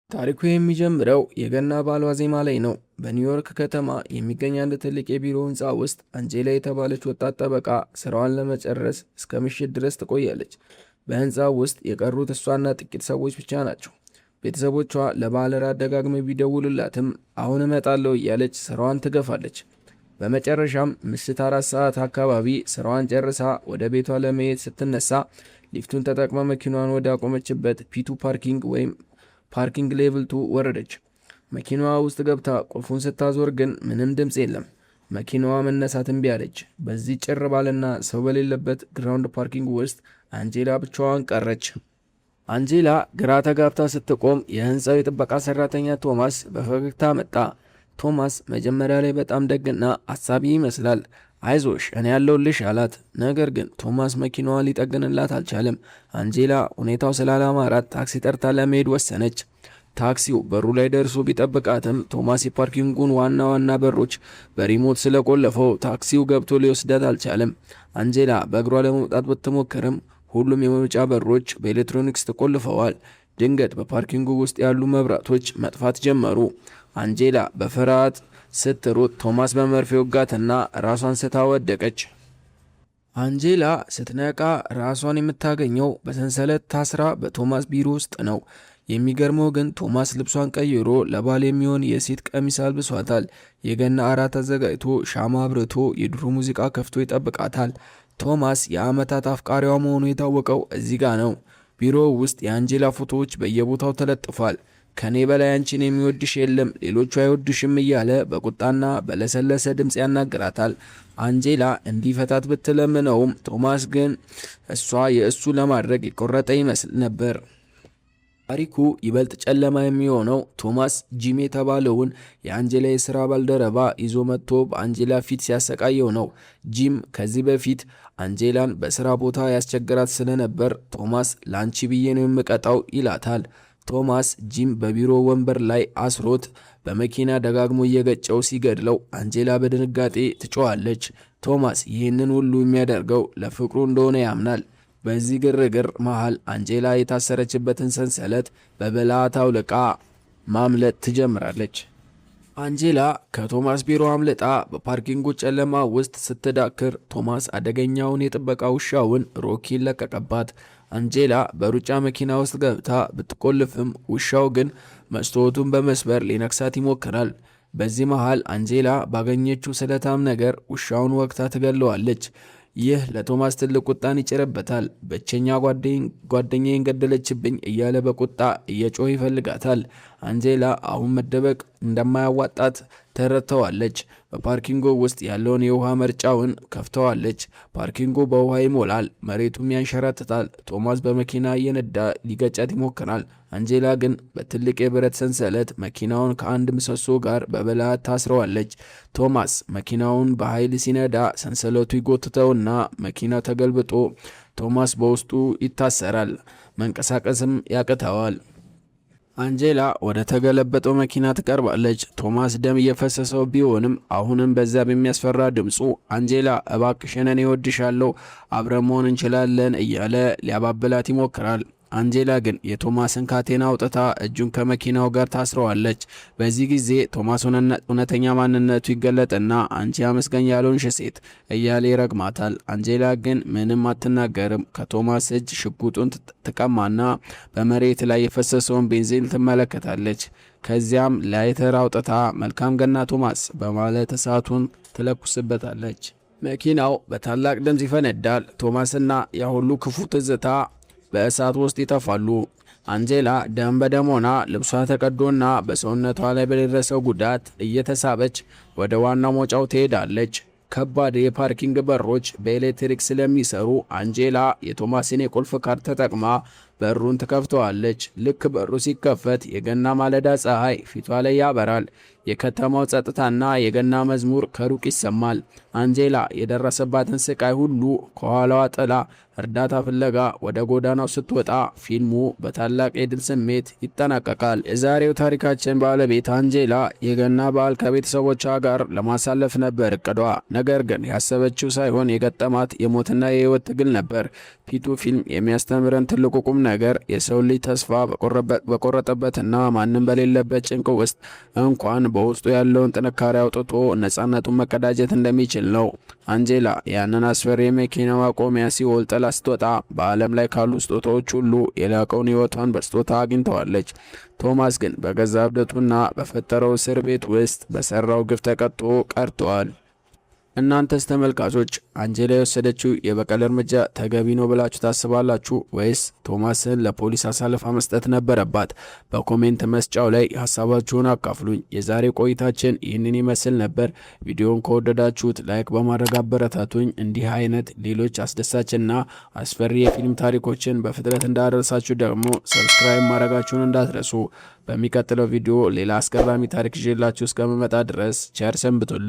ታሪኩ የሚጀምረው የገና በዓል ዋዜማ ላይ ነው። በኒውዮርክ ከተማ የሚገኝ አንድ ትልቅ የቢሮ ህንፃ ውስጥ አንጄላ የተባለች ወጣት ጠበቃ ስራዋን ለመጨረስ እስከ ምሽት ድረስ ትቆያለች። በህንፃው ውስጥ የቀሩት እሷና ጥቂት ሰዎች ብቻ ናቸው። ቤተሰቦቿ ለበዓል እራት ደጋግመው ቢደውሉላትም አሁን እመጣለሁ እያለች ስራዋን ትገፋለች። በመጨረሻም ምሽት 4 ሰዓት አካባቢ ስራዋን ጨርሳ ወደ ቤቷ ለመሄድ ስትነሳ ሊፍቱን ተጠቅማ መኪናዋን ወደ አቆመችበት ፒቱ ፓርኪንግ ሌቭል 2 ወረደች። መኪናዋ ውስጥ ገብታ ቁልፉን ስታዞር ግን ምንም ድምፅ የለም። መኪናዋ መነሳት እምቢ አለች። በዚህ ጭር ባለና ሰው በሌለበት ግራውንድ ፓርኪንግ ውስጥ አንጄላ ብቻዋን ቀረች። አንጄላ ግራ ተጋብታ ስትቆም የህንፃው የጥበቃ ሰራተኛ ቶማስ በፈገግታ መጣ። ቶማስ መጀመሪያ ላይ በጣም ደግና አሳቢ ይመስላል። አይዞሽ እኔ ያለሁልሽ አላት። ነገር ግን ቶማስ መኪናዋን ሊጠግንላት አልቻለም። አንጄላ ሁኔታው ስላላማራት ታክሲ ጠርታ ለመሄድ ወሰነች። ታክሲው በሩ ላይ ደርሶ ቢጠብቃትም ቶማስ የፓርኪንጉን ዋና በሮች በሪሞት ስለቆለፈው ታክሲው ገብቶ ሊወስዳት አልቻለም። አንጄላ በእግሯ ለመውጣት ብትሞክርም ሁሉም የመውጫ በሮች በኤሌክትሮኒክስ ተቆልፈዋል። ድንገት በፓርኪንጉ ውስጥ ያሉ መብራቶች መጥፋት ጀመሩ። አንጄላ በፍርሃት ስትሮጥ ቶማስ በመርፌ ወጋትና ራሷን ስታ ወደቀች። አንጄላ ስትነቃ ራሷን የምታገኘው በሰንሰለት ታስራ በቶማስ ቢሮ ውስጥ ነው። የሚገርመው ግን ቶማስ ልብሷን ቀይሮ ለባል የሚሆን የሴት ቀሚስ አልብሷታል። የገና እራት አዘጋጅቶ ሻማ አብርቶ የድሮ ሙዚቃ ከፍቶ ይጠብቃታል። ቶማስ የዓመታት አፍቃሪዋ መሆኑ የታወቀው እዚህ ጋ ነው። ቢሮው ውስጥ የአንጄላ ፎቶዎች በየቦታው ተለጥፏል። ከኔ በላይ አንቺን የሚወድሽ የለም፣ ሌሎቹ አይወድሽም እያለ በቁጣና በለሰለሰ ድምፅ ያናግራታል። አንጄላ እንዲፈታት ብትለምነውም ቶማስ ግን እሷ የእሱ ለማድረግ የቆረጠ ይመስል ነበር። ታሪኩ ይበልጥ ጨለማ የሚሆነው ቶማስ ጂም የተባለውን የአንጄላ የሥራ ባልደረባ ይዞ መጥቶ በአንጄላ ፊት ሲያሰቃየው ነው። ጂም ከዚህ በፊት አንጄላን በሥራ ቦታ ያስቸግራት ስለነበር ቶማስ ላንቺ ብዬ ነው የምቀጣው ይላታል። ቶማስ ጂም በቢሮ ወንበር ላይ አስሮት በመኪና ደጋግሞ እየገጨው ሲገድለው አንጄላ በድንጋጤ ትጮኻለች። ቶማስ ይህንን ሁሉ የሚያደርገው ለፍቅሩ እንደሆነ ያምናል። በዚህ ግርግር መሃል አንጄላ የታሰረችበትን ሰንሰለት በብልሃት አውልቃ ማምለጥ ትጀምራለች። አንጄላ ከቶማስ ቢሮ አምልጣ በፓርኪንጉ ጨለማ ውስጥ ስትዳክር ቶማስ አደገኛውን የጥበቃ ውሻውን ሮኪን ለቀቀባት። አንጄላ በሩጫ መኪና ውስጥ ገብታ ብትቆልፍም ውሻው ግን መስታወቱን በመስበር ሊነክሳት ይሞክራል። በዚህ መሃል አንጄላ ባገኘችው ስለታም ነገር ውሻውን ወግታ ትገለዋለች። ይህ ለቶማስ ትልቅ ቁጣን ይጭርበታል። ብቸኛ ጓደኛዬን ገደለችብኝ እያለ በቁጣ እየጮህ ይፈልጋታል። አንጄላ አሁን መደበቅ እንደማያዋጣት ተረድተዋለች። በፓርኪንጉ ውስጥ ያለውን የውሃ መርጫውን ከፍተዋለች። ፓርኪንጉ በውሃ ይሞላል፣ መሬቱም ያንሸራትታል። ቶማስ በመኪና እየነዳ ሊገጫት ይሞክራል። አንጄላ ግን በትልቅ የብረት ሰንሰለት መኪናውን ከአንድ ምሰሶ ጋር በብልሃት ታስረዋለች። ቶማስ መኪናውን በኃይል ሲነዳ ሰንሰለቱ ይጎትተውና መኪናው ተገልብጦ ቶማስ በውስጡ ይታሰራል። መንቀሳቀስም ያቅተዋል። አንጄላ ወደ ተገለበጠው መኪና ትቀርባለች። ቶማስ ደም እየፈሰሰው ቢሆንም አሁንም በዛ በሚያስፈራ ድምፁ አንጄላ እባክሽን እኔ እወድሻለሁ፣ አብረን መሆን እንችላለን እያለ ሊያባብላት ይሞክራል። አንጄላ ግን የቶማስን ካቴና አውጥታ እጁን ከመኪናው ጋር ታስረዋለች። በዚህ ጊዜ ቶማስ እውነተኛ ማንነቱ ይገለጥና አንቺ አመስገኝ ያልሆንሽ ሴት እያለ ይረግማታል። አንጄላ ግን ምንም አትናገርም። ከቶማስ እጅ ሽጉጡን ትቀማና በመሬት ላይ የፈሰሰውን ቤንዚን ትመለከታለች። ከዚያም ላይተር አውጥታ መልካም ገና ቶማስ በማለት እሳቱን ትለኩስበታለች። መኪናው በታላቅ ድምፅ ይፈነዳል። ቶማስና ያሁሉ ክፉ ትዝታ በእሳት ውስጥ ይጠፋሉ። አንጄላ ደም በደም ሆና ልብሷ ተቀዶና በሰውነቷ ላይ በደረሰው ጉዳት እየተሳበች ወደ ዋናው መውጫው ትሄዳለች። ከባድ የፓርኪንግ በሮች በኤሌክትሪክ ስለሚሰሩ አንጄላ የቶማስን የቁልፍ ካርድ ተጠቅማ በሩን ትከፍተዋለች። ልክ በሩ ሲከፈት የገና ማለዳ ፀሐይ ፊቷ ላይ ያበራል። የከተማው ጸጥታና የገና መዝሙር ከሩቅ ይሰማል። አንጄላ የደረሰባትን ስቃይ ሁሉ ከኋላዋ ጥላ እርዳታ ፍለጋ ወደ ጎዳናው ስትወጣ ፊልሙ በታላቅ የድል ስሜት ይጠናቀቃል። የዛሬው ታሪካችን ባለቤት አንጄላ የገና በዓል ከቤተሰቦቿ ጋር ለማሳለፍ ነበር እቅዷ። ነገር ግን ያሰበችው ሳይሆን የገጠማት የሞትና የህይወት ትግል ነበር። ፒቱ ፊልም የሚያስተምረን ትልቁ ቁም ነገር የሰው ልጅ ተስፋ በቆረጠበትና ማንም በሌለበት ጭንቅ ውስጥ እንኳን በውስጡ ያለውን ጥንካሬ አውጥቶ ነፃነቱን መቀዳጀት እንደሚችል ነው። አንጄላ ያንን አስፈሪ የመኪና ማቆሚያ ሲኦል ጥላ ስትወጣ በዓለም ላይ ካሉ ስጦታዎች ሁሉ የላቀውን ህይወቷን በስጦታ አግኝተዋለች። ቶማስ ግን በገዛ እብደቱና በፈጠረው እስር ቤት ውስጥ በሰራው ግፍ ተቀጥቶ ቀርቷል። እናንተስ ተመልካቾች አንጄላ የወሰደችው የበቀል እርምጃ ተገቢ ነው ብላችሁ ታስባላችሁ ወይስ ቶማስን ለፖሊስ አሳልፋ መስጠት ነበረባት? በኮሜንት መስጫው ላይ ሀሳባችሁን አካፍሉኝ። የዛሬ ቆይታችን ይህንን ይመስል ነበር። ቪዲዮውን ከወደዳችሁት ላይክ በማድረግ አበረታቱኝ። እንዲህ አይነት ሌሎች አስደሳችና አስፈሪ የፊልም ታሪኮችን በፍጥነት እንዳደረሳችሁ ደግሞ ሰብስክራይብ ማድረጋችሁን እንዳትረሱ። በሚቀጥለው ቪዲዮ ሌላ አስገራሚ ታሪክ ይዤላችሁ እስከምመጣ ድረስ ቸር ሰንብቱልኝ።